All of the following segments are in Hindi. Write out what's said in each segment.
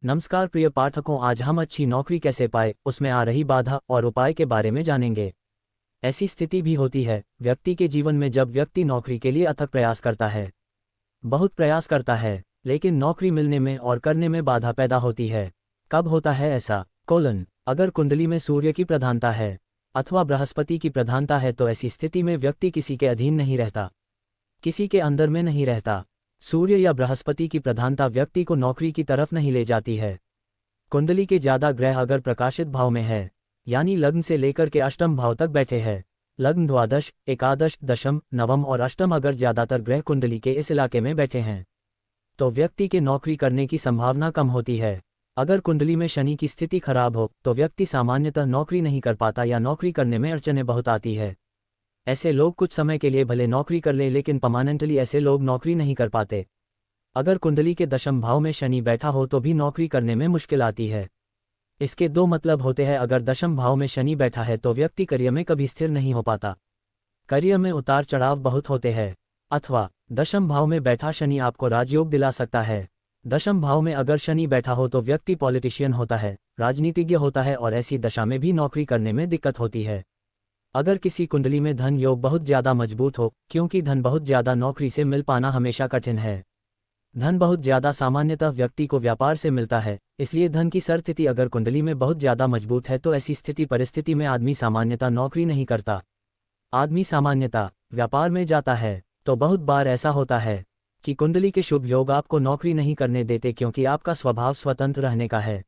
नमस्कार प्रिय पाठकों, आज हम अच्छी नौकरी कैसे पाए उसमें आ रही बाधा और उपाय के बारे में जानेंगे। ऐसी स्थिति भी होती है व्यक्ति के जीवन में जब व्यक्ति नौकरी के लिए अथक प्रयास करता है, बहुत प्रयास करता है, लेकिन नौकरी मिलने में और करने में बाधा पैदा होती है। कब होता है ऐसा? अगर कुंडली में सूर्य की प्रधानता है अथवा बृहस्पति की प्रधानता है तो ऐसी स्थिति में व्यक्ति किसी के अधीन नहीं रहता, किसी के अंदर में नहीं रहता। सूर्य या बृहस्पति की प्रधानता व्यक्ति को नौकरी की तरफ नहीं ले जाती है। कुंडली के ज्यादा ग्रह अगर प्रकाशित भाव में है, यानी लग्न से लेकर के अष्टम भाव तक बैठे हैं, लग्न द्वादश, एकादश, दशम, नवम और अष्टम अगर ज्यादातर ग्रह कुंडली के इस इलाके में बैठे हैं तो व्यक्ति के नौकरी करने की संभावना कम होती है। अगर कुंडली में शनि की स्थिति खराब हो तो व्यक्ति सामान्यतः नौकरी नहीं कर पाता या नौकरी करने में अड़चनें बहुत आती है। ऐसे लोग कुछ समय के लिए भले नौकरी कर ले, लेकिन परमानेंटली ऐसे लोग नौकरी नहीं कर पाते। अगर कुंडली के दशम भाव में शनि बैठा हो तो भी नौकरी करने में मुश्किल आती है। इसके दो मतलब होते हैं। अगर दशम भाव में शनि बैठा है तो व्यक्ति करियर में कभी स्थिर नहीं हो पाता, करियर में उतार चढ़ाव बहुत होते हैं। अथवा दशम भाव में बैठा शनि आपको राजयोग दिला सकता है। दशम भाव में अगर शनि बैठा हो तो व्यक्ति पॉलिटिशियन होता है, राजनीतिज्ञ होता है और ऐसी दशा में भी नौकरी करने में दिक्कत होती है। अगर किसी कुंडली में धन योग बहुत ज्यादा मजबूत हो, क्योंकि धन बहुत ज्यादा नौकरी से मिल पाना हमेशा कठिन है। धन बहुत ज्यादा सामान्यतः व्यक्ति को व्यापार से मिलता है, इसलिए धन की स्थिति अगर कुंडली में बहुत ज्यादा मजबूत है तो ऐसी स्थिति परिस्थिति में आदमी सामान्यतः नौकरी नहीं करता, आदमी सामान्यतः व्यापार में जाता है। तो बहुत बार ऐसा होता है कि कुंडली के शुभ योग आपको नौकरी नहीं करने देते, क्योंकि आपका स्वभाव स्वतंत्र रहने का है,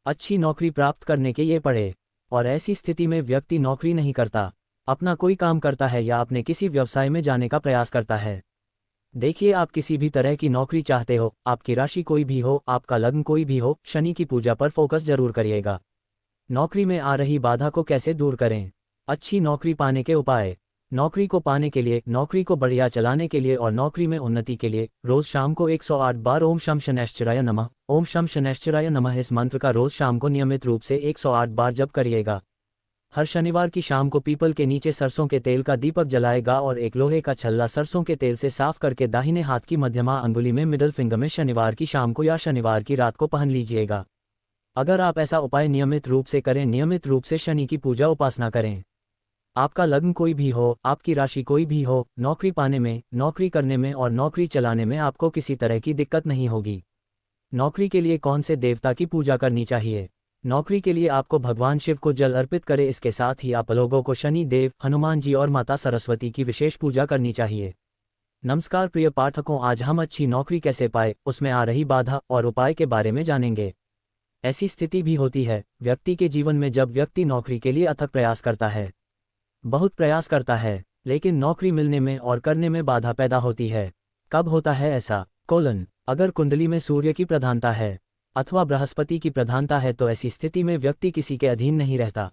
अच्छी नौकरी प्राप्त करने के ये पड़े। और ऐसी स्थिति में व्यक्ति नौकरी नहीं करता, अपना कोई काम करता है या अपने किसी व्यवसाय में जाने का प्रयास करता है। देखिए, आप किसी भी तरह की नौकरी चाहते हो, आपकी राशि कोई भी हो, आपका लग्न कोई भी हो, शनि की पूजा पर फोकस जरूर करिएगा। नौकरी में आ रही बाधा को कैसे दूर करें? अच्छी नौकरी पाने के उपाय। नौकरी को पाने के लिए, नौकरी को बढ़िया चलाने के लिए और नौकरी में उन्नति के लिए रोज शाम को 108 बार ओम शम शनैश्चराय नमः, ओम शम शनैश्चराय नमः इस मंत्र का रोज शाम को नियमित रूप से 108 बार जप करिएगा। हर शनिवार की शाम को पीपल के नीचे सरसों के तेल का दीपक जलाएगा और एक लोहे का छल्ला सरसों के तेल से साफ करके दाहिने हाथ की मध्यमा अंगुली में मिडल फिंगर में शनिवार की शाम को या शनिवार की रात को पहन लीजिएगा। अगर आप ऐसा उपाय नियमित रूप से करें, नियमित रूप से शनि की पूजा उपासना करें, आपका लग्न कोई भी हो, आपकी राशि कोई भी हो, नौकरी पाने में, नौकरी करने में और नौकरी चलाने में आपको किसी तरह की दिक्कत नहीं होगी। नौकरी के लिए कौन से देवता की पूजा करनी चाहिए? नौकरी के लिए आपको भगवान शिव को जल अर्पित करें। इसके साथ ही आप लोगों को शनि देव, हनुमान जी और माता सरस्वती की विशेष पूजा करनी चाहिए। नमस्कार प्रिय पाठकों, आज हम अच्छी नौकरी कैसे पाए उसमें आ रही बाधा और उपाय के बारे में जानेंगे। ऐसी स्थिति भी होती है व्यक्ति के जीवन में जब व्यक्ति नौकरी के लिए अथक प्रयास करता है, बहुत प्रयास करता है, लेकिन नौकरी मिलने में और करने में बाधा पैदा होती है। कब होता है ऐसा? अगर कुंडली में सूर्य की प्रधानता है अथवा बृहस्पति की प्रधानता है तो ऐसी स्थिति में व्यक्ति किसी के अधीन नहीं रहता,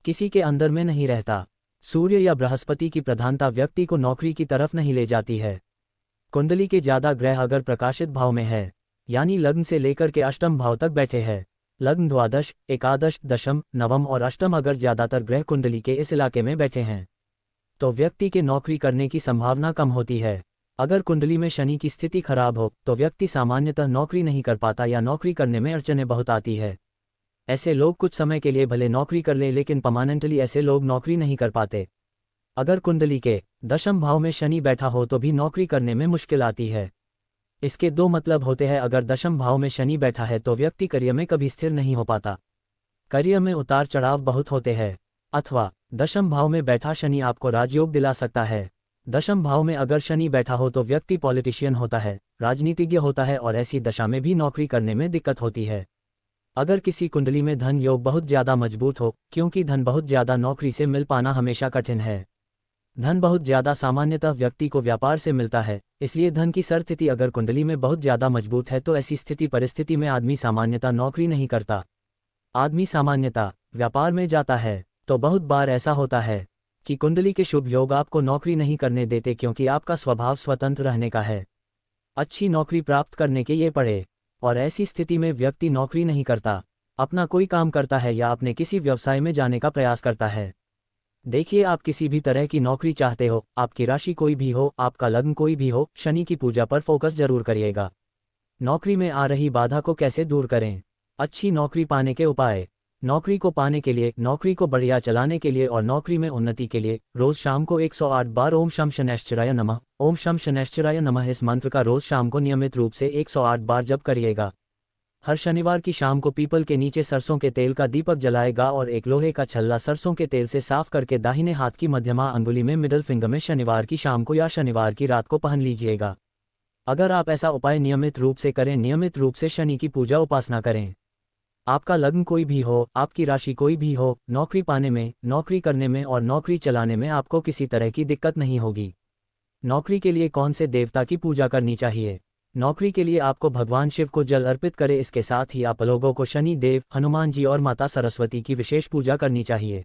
किसी के अंदर में नहीं रहता। सूर्य या बृहस्पति की प्रधानता व्यक्ति को नौकरी की तरफ नहीं ले जाती है। कुंडली के ज्यादा ग्रह अगर प्रकाशित भाव में है, यानी लग्न से लेकर के अष्टम भाव तक बैठे हैं, लग्न द्वादश, एकादश, दशम, नवम और अष्टम अगर ज्यादातर ग्रह कुंडली के इस इलाके में बैठे हैं तो व्यक्ति के नौकरी करने की संभावना कम होती है। अगर कुंडली में शनि की स्थिति खराब हो तो व्यक्ति सामान्यतः नौकरी नहीं कर पाता या नौकरी करने में अड़चनें बहुत आती है। ऐसे लोग कुछ समय के लिए भले नौकरी कर ले, लेकिन परमानेंटली ऐसे लोग नौकरी नहीं कर पाते। अगर कुंडली के दशम भाव में शनि बैठा हो तो भी नौकरी करने में मुश्किल आती है। इसके दो मतलब होते हैं। अगर दशम भाव में शनि बैठा है तो व्यक्ति करियर में कभी स्थिर नहीं हो पाता, करियर में उतार चढ़ाव बहुत होते हैं। अथवा दशम भाव में बैठा शनि आपको राजयोग दिला सकता है। दशम भाव में अगर शनि बैठा हो तो व्यक्ति पॉलिटिशियन होता है, राजनीतिज्ञ होता है और ऐसी दशा में भी नौकरी करने में दिक्कत होती है। अगर किसी कुंडली में धन योग बहुत ज्यादा मजबूत हो, क्योंकि धन बहुत ज्यादा नौकरी से मिल पाना हमेशा कठिन है। धन बहुत ज्यादा सामान्यतः व्यक्ति को व्यापार से मिलता है, इसलिए धन की स्थिति अगर कुंडली में बहुत ज्यादा मजबूत है तो ऐसी स्थिति परिस्थिति में आदमी सामान्यतः नौकरी नहीं करता, आदमी सामान्यतः व्यापार में जाता है। तो बहुत बार ऐसा होता है कि कुंडली के शुभ योग आपको नौकरी नहीं करने देते, क्योंकि आपका स्वभाव स्वतंत्र रहने का है, अच्छी नौकरी प्राप्त करने के ये पड़े। और ऐसी स्थिति में व्यक्ति नौकरी नहीं करता, अपना कोई काम करता है या अपने किसी व्यवसाय में जाने का प्रयास करता है। देखिए, आप किसी भी तरह की नौकरी चाहते हो, आपकी राशि कोई भी हो, आपका लग्न कोई भी हो, शनि की पूजा पर फोकस जरूर करिएगा। नौकरी में आ रही बाधा को कैसे दूर करें? अच्छी नौकरी पाने के उपाय। नौकरी को पाने के लिए, नौकरी को बढ़िया चलाने के लिए और नौकरी में उन्नति के लिए रोज शाम को 108 बार ओम शम शनैश्चराय नमः, ओम शम शनैश्चराय नमः इस मंत्र का रोज शाम को नियमित रूप से 108 बार जप करिएगा। हर शनिवार की शाम को पीपल के नीचे सरसों के तेल का दीपक जलाएगा और एक लोहे का छल्ला सरसों के तेल से साफ करके दाहिने हाथ की मध्यमा अंगुली में मिडल फिंगर में शनिवार की शाम को या शनिवार की रात को पहन लीजिएगा। अगर आप ऐसा उपाय नियमित रूप से करें, नियमित रूप से शनि की पूजा उपासना करें, आपका लग्न कोई भी हो, आपकी राशि कोई भी हो, नौकरी पाने में, नौकरी करने में और नौकरी चलाने में आपको किसी तरह की दिक्कत नहीं होगी। नौकरी के लिए कौन से देवता की पूजा करनी चाहिए? नौकरी के लिए आपको भगवान शिव को जल अर्पित करें। इसके साथ ही आप लोगों को शनि देव, हनुमान जी और माता सरस्वती की विशेष पूजा करनी चाहिए।